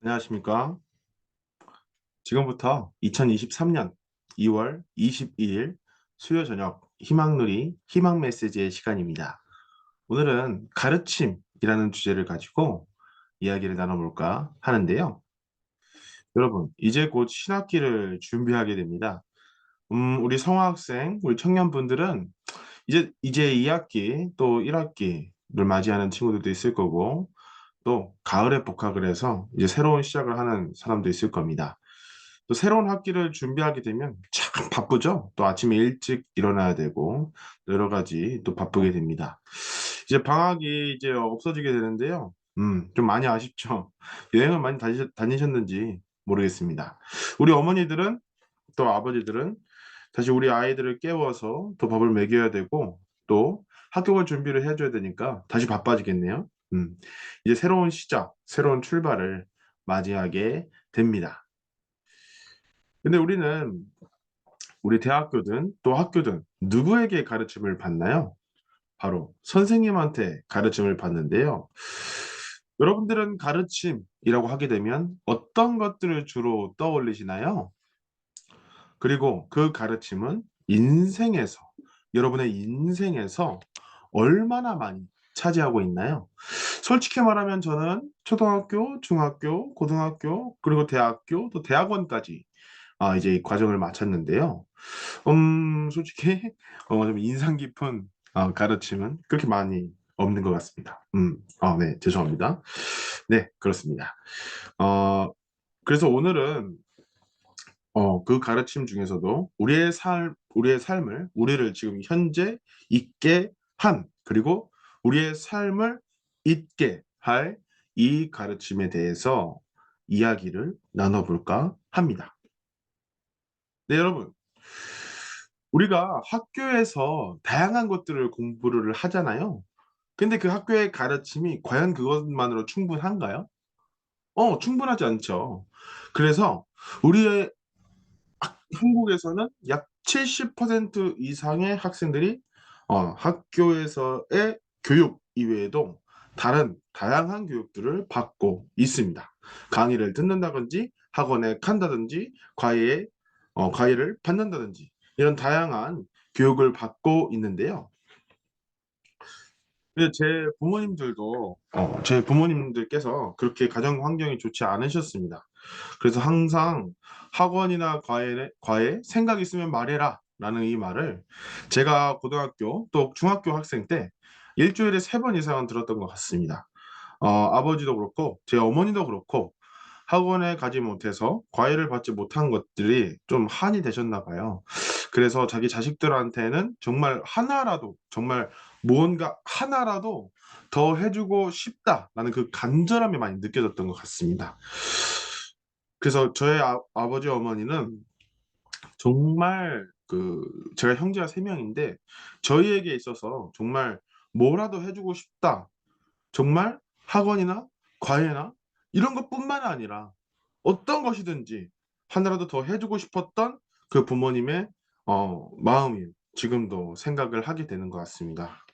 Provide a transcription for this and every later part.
안녕하십니까? 지금부터 2023년 2월 22일 수요 저녁 희망누리 희망 메시지의 시간입니다. 오늘은 가르침이라는 주제를 가지고 이야기를 나눠볼까 하는데요. 여러분, 이제 곧 신학기를 준비하게 됩니다. 우리 성화학생, 우리 청년분들은 이제 2학기 또 1학기를 맞이하는 친구들도 있을 거고, 또 가을에 복학을 해서 이제 새로운 시작을 하는 사람도 있을 겁니다. 또 새로운 학기를 준비하게 되면 참 바쁘죠. 또 아침에 일찍 일어나야 되고 여러 가지 또 바쁘게 됩니다. 이제 방학이 이제 없어지게 되는데요. 좀 많이 아쉽죠. 여행을 많이 다니셨는지 모르겠습니다. 우리 어머니들은 또 아버지들은 다시 우리 아이들을 깨워서 또 밥을 먹여야 되고 또 학교갈 준비를 해줘야 되니까 다시 바빠지겠네요. 이제 새로운 시작, 새로운 출발을 맞이하게 됩니다. 근데 우리 대학교든 또 학교든 누구에게 가르침을 받나요? 바로 선생님한테 가르침을 받는데요. 여러분들은 가르침이라고 하게 되면 어떤 것들을 주로 떠올리시나요? 그리고 그 가르침은 여러분의 인생에서 얼마나 많이 차지하고 있나요? 솔직히 말하면 저는 초등학교, 중학교, 고등학교, 그리고 대학교, 또 대학원까지 이제 이 과정을 마쳤는데요. 솔직히 좀 인상 깊은 가르침은 그렇게 많이 없는 것 같습니다. 네, 죄송합니다. 네, 그렇습니다. 어, 그래서 오늘은 그 가르침 중에서도 우리의 삶을, 우리를 지금 현재 있게 한, 그리고 우리의 삶을 있게 할 이 가르침에 대해서 이야기를 나눠볼까 합니다. 네, 여러분. 우리가 학교에서 다양한 것들을 공부를 하잖아요. 근데 그 학교의 가르침이 과연 그것만으로 충분한가요? 충분하지 않죠. 그래서 우리의 한국에서는 약 70% 이상의 학생들이 학교에서의 교육 이외에도 다른 다양한 교육들을 받고 있습니다. 강의를 듣는다든지 학원에 간다든지 과외를 받는다든지 이런 다양한 교육을 받고 있는데요. 근데 제 부모님들께서 그렇게 가정 환경이 좋지 않으셨습니다. 그래서 항상 학원이나 과외 생각 있으면 말해라 라는 이 말을 제가 고등학교 또 중학교 학생 때 일주일에 3번 이상은 들었던 것 같습니다. 아버지도 그렇고 제 어머니도 그렇고 학원에 가지 못해서 과외를 받지 못한 것들이 좀 한이 되셨나 봐요. 그래서 자기 자식들한테는 정말 하나라도 정말 무언가 하나라도 더 해주고 싶다라는 그 간절함이 많이 느껴졌던 것 같습니다. 그래서 저의 아버지 어머니는 정말 제가 형제가 3명인데 저희에게 있어서 정말 뭐라도 해주고 싶다. 정말 학원이나 과외나 이런 것뿐만 아니라 어떤 것이든지 하나라도 더 해주고 싶었던 그 부모님의 마음이 지금도 생각을 하게 되는 것 같습니다.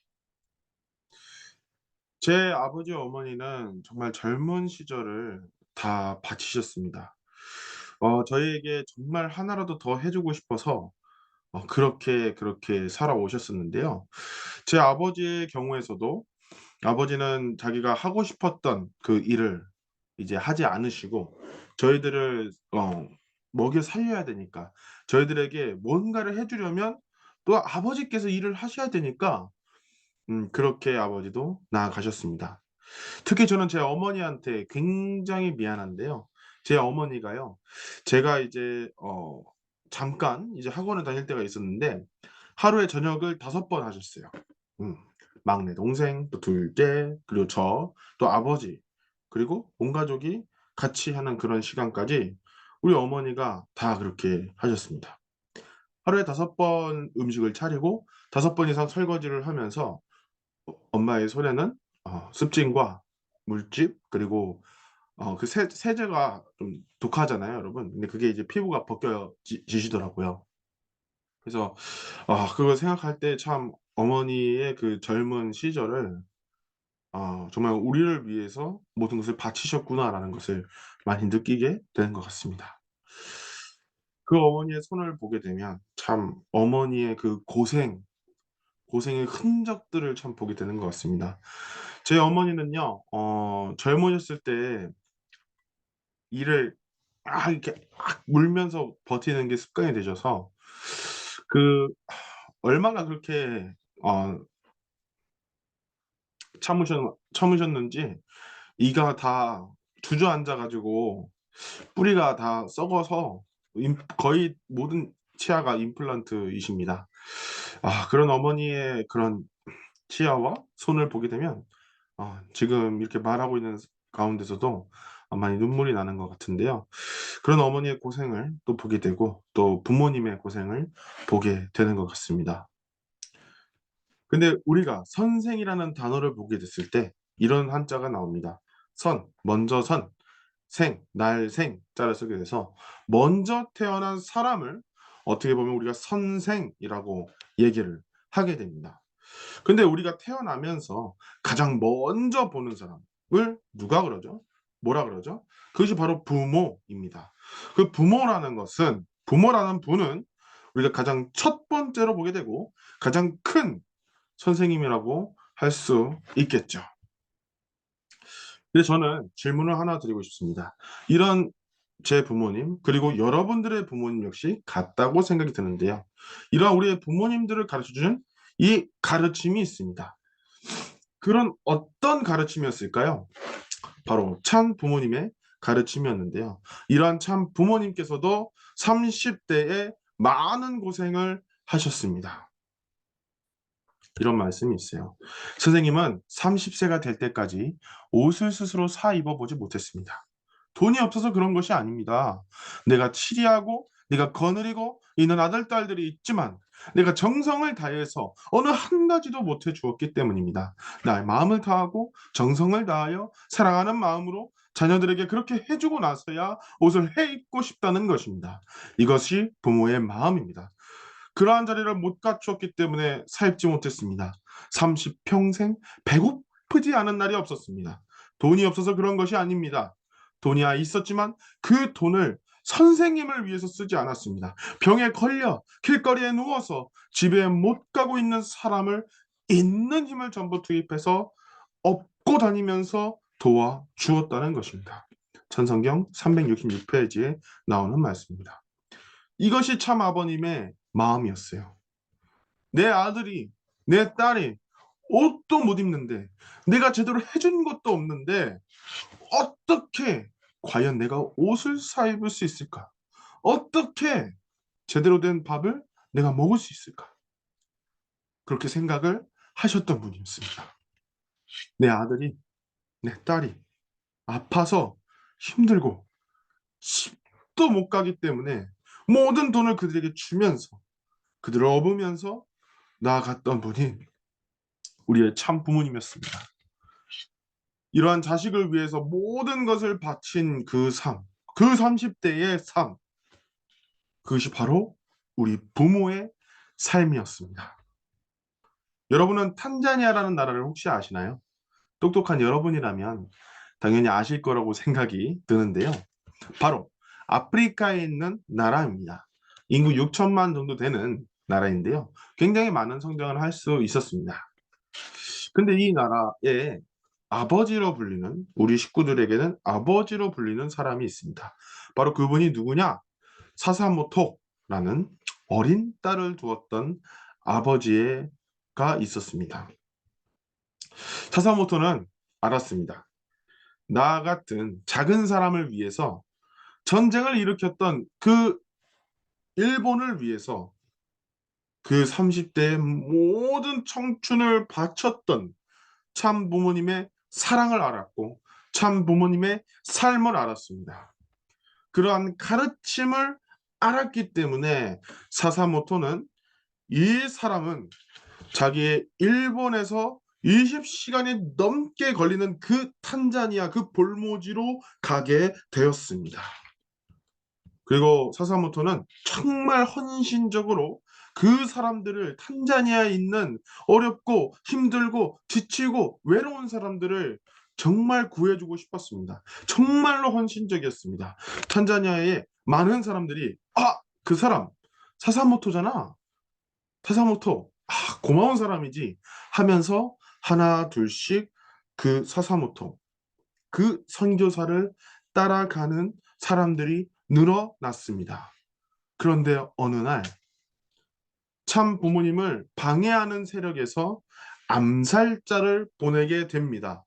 제 아버지 어머니는 정말 젊은 시절을 다 바치셨습니다. 저희에게 정말 하나라도 더 해주고 싶어서 그렇게 살아오셨었는데요. 제 아버지의 경우에서도 아버지는 자기가 하고 싶었던 그 일을 이제 하지 않으시고 저희들을 먹여 살려야 되니까 저희들에게 뭔가를 해 주려면 또 아버지께서 일을 하셔야 되니까 그렇게 아버지도 나아가셨습니다. 특히 저는 제 어머니한테 굉장히 미안한데요. 제 어머니가요. 제가 이제 잠깐 이제 학원을 다닐 때가 있었는데 하루에 저녁을 5번 하셨어요. 음. 막내 동생, 또 둘째, 그리고 또 아버지, 그리고 온 가족이 같이 하는 그런 시간까지 우리 어머니가 다 그렇게 하셨습니다. 하루에 5번 음식을 차리고 5번 이상 설거지를 하면서 엄마의 손에는 습진과 물집 그리고 그 세제가 좀 독하잖아요, 여러분. 근데 그게 이제 피부가 벗겨지시더라고요. 그래서 그걸 생각할 때 참 어머니의 그 젊은 시절을 정말 우리를 위해서 모든 것을 바치셨구나라는 것을 많이 느끼게 되는 것 같습니다. 그 어머니의 손을 보게 되면 참 어머니의 그 고생의 흔적들을 참 보게 되는 것 같습니다. 제 어머니는요, 젊으셨을 때 일을 이렇게 물면서 버티는 게 습관이 되셔서 그 얼마나 그렇게 어 참으셨는지 이가 다 주저앉아 가지고 뿌리가 다 썩어서 거의 모든 치아가 임플란트이십니다. 그런 어머니의 그런 치아와 손을 보게 되면 지금 이렇게 말하고 있는 가운데서도 많이 눈물이 나는 것 같은데요. 그런 어머니의 고생을 또 보게 되고 또 부모님의 고생을 보게 되는 것 같습니다. 근데 우리가 선생이라는 단어를 보게 됐을 때 이런 한자가 나옵니다. 먼저 날생 자를 쓰게 돼서 먼저 태어난 사람을 어떻게 보면 우리가 선생이라고 얘기를 하게 됩니다. 근데 우리가 태어나면서 가장 먼저 보는 사람을 누가 그러죠? 뭐라 그러죠? 그것이 바로 부모입니다. 그 부모라는 분은 우리가 가장 첫 번째로 보게 되고 가장 큰 선생님이라고 할 수 있겠죠. 근데 저는 질문을 하나 드리고 싶습니다. 이런 제 부모님 그리고 여러분들의 부모님 역시 같다고 생각이 드는데요. 이러한 우리의 부모님들을 가르쳐 주는 이 가르침이 있습니다. 그런 어떤 가르침이었을까요? 바로 참 부모님의 가르침이었는데요. 이러한 참 부모님께서도 30 대에 많은 고생을 하셨습니다. 이런 말씀이 있어요. 선생님은 30 세가 될 때까지 옷을 스스로 사 입어 보지 못했습니다. 돈이 없어서 그런 것이 아닙니다. 내가 치리하고 내가 거느리고 있는 아들, 딸들이 있지만 내가 정성을 다해서 어느 한 가지도 못해 주었기 때문입니다. 나의 마음을 다하고 정성을 다하여 사랑하는 마음으로 자녀들에게 그렇게 해주고 나서야 옷을 해 입고 싶다는 것입니다. 이것이 부모의 마음입니다. 그러한 자리를 못 갖추었기 때문에 살지 못했습니다. 30평생 배고프지 않은 날이 없었습니다. 돈이 없어서 그런 것이 아닙니다. 돈이야 있었지만 그 돈을 선생님을 위해서 쓰지 않았습니다. 병에 걸려 길거리에 누워서 집에 못 가고 있는 사람을 있는 힘을 전부 투입해서 업고 다니면서 도와주었다는 것입니다. 천성경 366페이지에 나오는 말씀입니다. 이것이 참 아버님의 마음이었어요. 내 아들이, 내 딸이 옷도 못 입는데, 내가 제대로 해준 것도 없는데, 어떻게 과연 내가 옷을 사 입을 수 있을까? 어떻게 제대로 된 밥을 내가 먹을 수 있을까? 그렇게 생각을 하셨던 분이었습니다. 내 아들이, 내 딸이 아파서 힘들고 집도 못 가기 때문에 모든 돈을 그들에게 주면서 그들을 업으면서 나아갔던 분이 우리의 참 부모님이었습니다. 이러한 자식을 위해서 모든 것을 바친 그 삶, 그 30대의 삶, 그것이 바로 우리 부모의 삶이었습니다. 여러분은 탄자니아라는 나라를 혹시 아시나요? 똑똑한 여러분이라면 당연히 아실 거라고 생각이 드는데요. 바로 아프리카에 있는 나라입니다. 인구 6천만 정도 되는 나라인데요. 굉장히 많은 성장을 할 수 있었습니다. 근데 이 나라에 아버지로 불리는 우리 식구들에게는 아버지로 불리는 사람이 있습니다. 바로 그분이 누구냐? 사사모토라는 어린 딸을 두었던 아버지가 있었습니다. 사사모토는 알았습니다. 나 같은 작은 사람을 위해서 전쟁을 일으켰던 그 일본을 위해서 그 30대의 모든 청춘을 바쳤던 참 부모님의 사랑을 알았고 참 부모님의 삶을 알았습니다. 그러한 가르침을 알았기 때문에 사사모토는 이 사람은 자기의 일본에서 20시간이 넘게 걸리는 그 탄자니아 그 볼모지로 가게 되었습니다. 그리고 사사모토는 정말 헌신적으로 그 사람들을 탄자니아에 있는 어렵고 힘들고 지치고 외로운 사람들을 정말 구해주고 싶었습니다. 정말로 헌신적이었습니다. 탄자니아의 많은 사람들이 그 사람 사사모토잖아. 사사모토 고마운 사람이지 하면서 하나 둘씩 그 사사모토 그 선교사를 따라가는 사람들이 늘어났습니다. 그런데 어느 날 참 부모님을 방해하는 세력에서 암살자를 보내게 됩니다.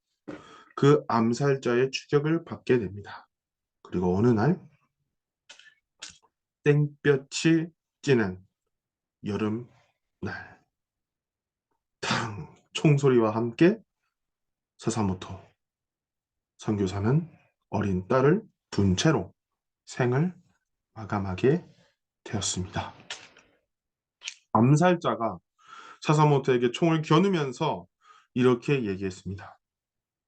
그 암살자의 추격을 받게 됩니다. 그리고 어느 날 땡볕이 찌는 여름날 탕 총소리와 함께 사사모토 선교사는 어린 딸을 둔 채로 생을 마감하게 되었습니다. 암살자가 사사모토에게 총을 겨누면서 이렇게 얘기했습니다.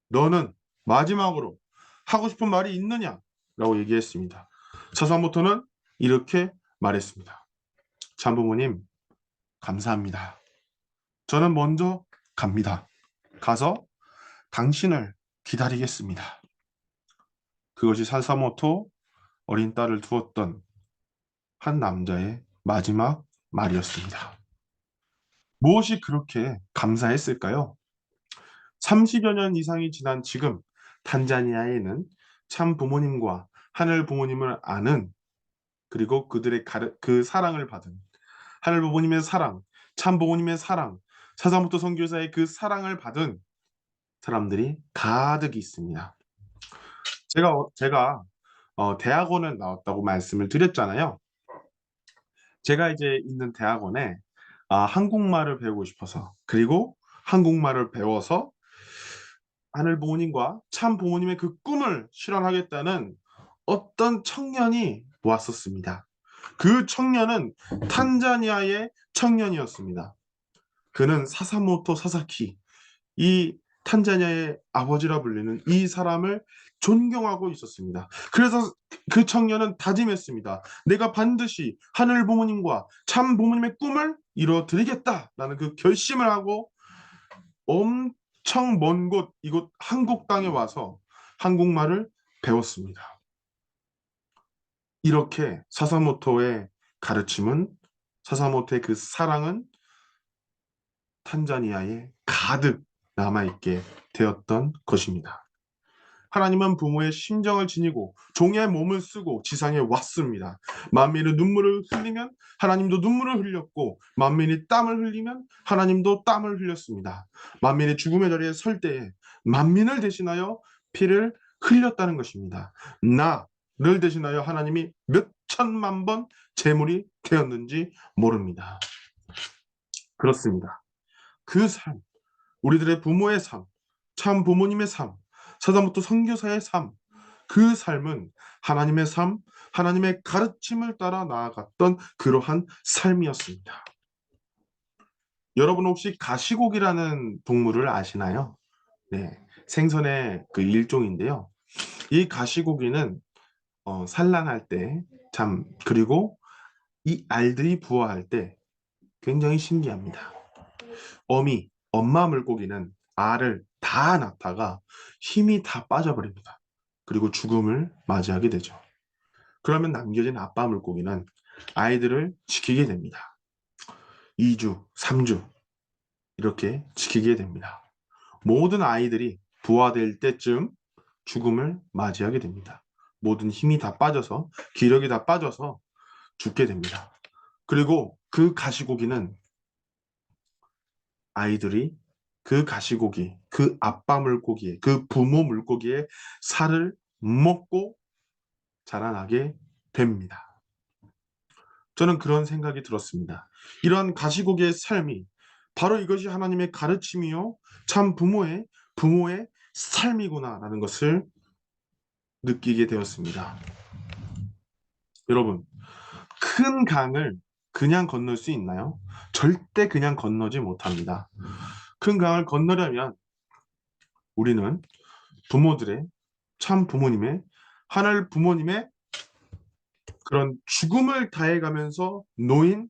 너는 마지막으로 하고 싶은 말이 있느냐? 라고 얘기했습니다. 사사모토는 이렇게 말했습니다. 참부모님, 감사합니다. 저는 먼저 갑니다. 가서 당신을 기다리겠습니다. 그것이 사사모토 어린 딸을 두었던 한 남자의 마지막 말이었습니다. 무엇이 그렇게 감사했을까요? 30여 년 이상이 지난 지금 탄자니아에는 참 부모님과 하늘 부모님을 아는 그리고 그들의 그 사랑을 받은 하늘 부모님의 사랑, 참 부모님의 사랑, 사사모토 선교사의 그 사랑을 받은 사람들이 가득 있습니다. 제가 대학원을 나왔다고 말씀을 드렸잖아요. 제가 이제 있는 대학원에 한국말을 배우고 싶어서 그리고 한국말을 배워서 하늘 부모님과 참 부모님의 그 꿈을 실현하겠다는 어떤 청년이 왔었습니다. 그 청년은 탄자니아의 청년이었습니다. 그는 사사모토 사사키, 이 탄자니아의 아버지라 불리는 이 사람을 존경하고 있었습니다. 그래서 그 청년은 다짐했습니다. 내가 반드시 하늘 부모님과 참 부모님의 꿈을 이뤄드리겠다라는 그 결심을 하고 엄청 먼 곳, 이곳 한국 땅에 와서 한국말을 배웠습니다. 이렇게 사사모토의 가르침은, 사사모토의 그 사랑은 탄자니아에 가득 남아있게 되었던 것입니다. 하나님은 부모의 심정을 지니고 종의 몸을 쓰고 지상에 왔습니다. 만민이 눈물을 흘리면 하나님도 눈물을 흘렸고 만민이 땀을 흘리면 하나님도 땀을 흘렸습니다. 만민이 죽음의 자리에 설 때에 만민을 대신하여 피를 흘렸다는 것입니다. 나를 대신하여 하나님이 몇 천만 번 제물이 되었는지 모릅니다. 그렇습니다. 그 삶, 우리들의 부모의 삶, 참 부모님의 삶, 사사모토 선교사의 삶, 그 삶은 하나님의 삶, 하나님의 가르침을 따라 나아갔던 그러한 삶이었습니다. 여러분 혹시 가시고기라는 동물을 아시나요? 네, 생선의 그 일종인데요. 이 가시고기는 산란할 때 그리고 이 알들이 부화할 때 굉장히 신기합니다. 엄마 물고기는 알을 다 낳다가 힘이 다 빠져버립니다. 그리고 죽음을 맞이하게 되죠. 그러면 남겨진 아빠 물고기는 아이들을 지키게 됩니다. 2주, 3주 이렇게 지키게 됩니다. 모든 아이들이 부화될 때쯤 죽음을 맞이하게 됩니다. 모든 힘이 다 빠져서 기력이 다 빠져서 죽게 됩니다. 그리고 그 가시고기는 아이들이 그 가시고기, 그 아빠 물고기의, 그 부모 물고기의 살을 먹고 자라나게 됩니다. 저는 그런 생각이 들었습니다. 이런 가시고기의 삶이 바로 이것이 하나님의 가르침이요, 참 부모의 삶이구나라는 것을 느끼게 되었습니다. 여러분, 큰 강을 그냥 건널 수 있나요? 절대 그냥 건너지 못합니다. 큰 강을 건너려면 우리는 부모들의, 참 부모님의, 하늘 부모님의 그런 죽음을 다해가면서 놓인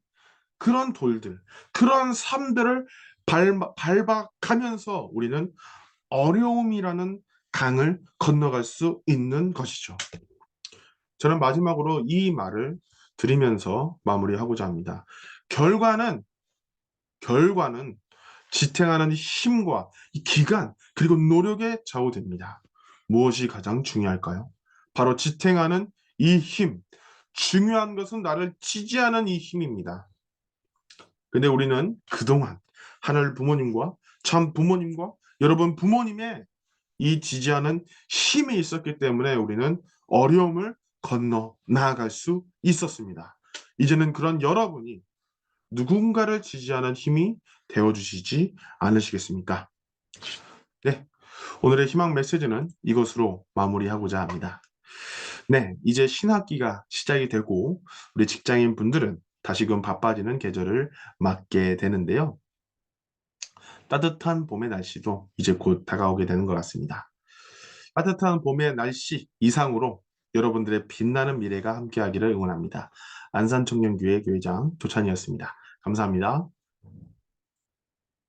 그런 돌들, 그런 삶들을 밟아가면서 우리는 어려움이라는 강을 건너갈 수 있는 것이죠. 저는 마지막으로 이 말을 드리면서 마무리하고자 합니다. 결과는 지탱하는 힘과 이 기간, 그리고 노력에 좌우됩니다. 무엇이 가장 중요할까요? 바로 지탱하는 이 힘. 중요한 것은 나를 지지하는 이 힘입니다. 근데 우리는 그동안 하늘 부모님과 참 부모님과 여러분 부모님의 이 지지하는 힘이 있었기 때문에 우리는 어려움을 건너 나아갈 수 있었습니다. 이제는 그런 여러분이 누군가를 지지하는 힘이 되어주시지 않으시겠습니까? 네, 오늘의 희망 메시지는 이것으로 마무리하고자 합니다. 네, 이제 신학기가 시작이 되고 우리 직장인 분들은 다시금 바빠지는 계절을 맞게 되는데요. 따뜻한 봄의 날씨도 이제 곧 다가오게 되는 것 같습니다. 따뜻한 봄의 날씨 이상으로 여러분들의 빛나는 미래가 함께하기를 응원합니다. 안산청년교회 교회장 조찬이었습니다. 감사합니다.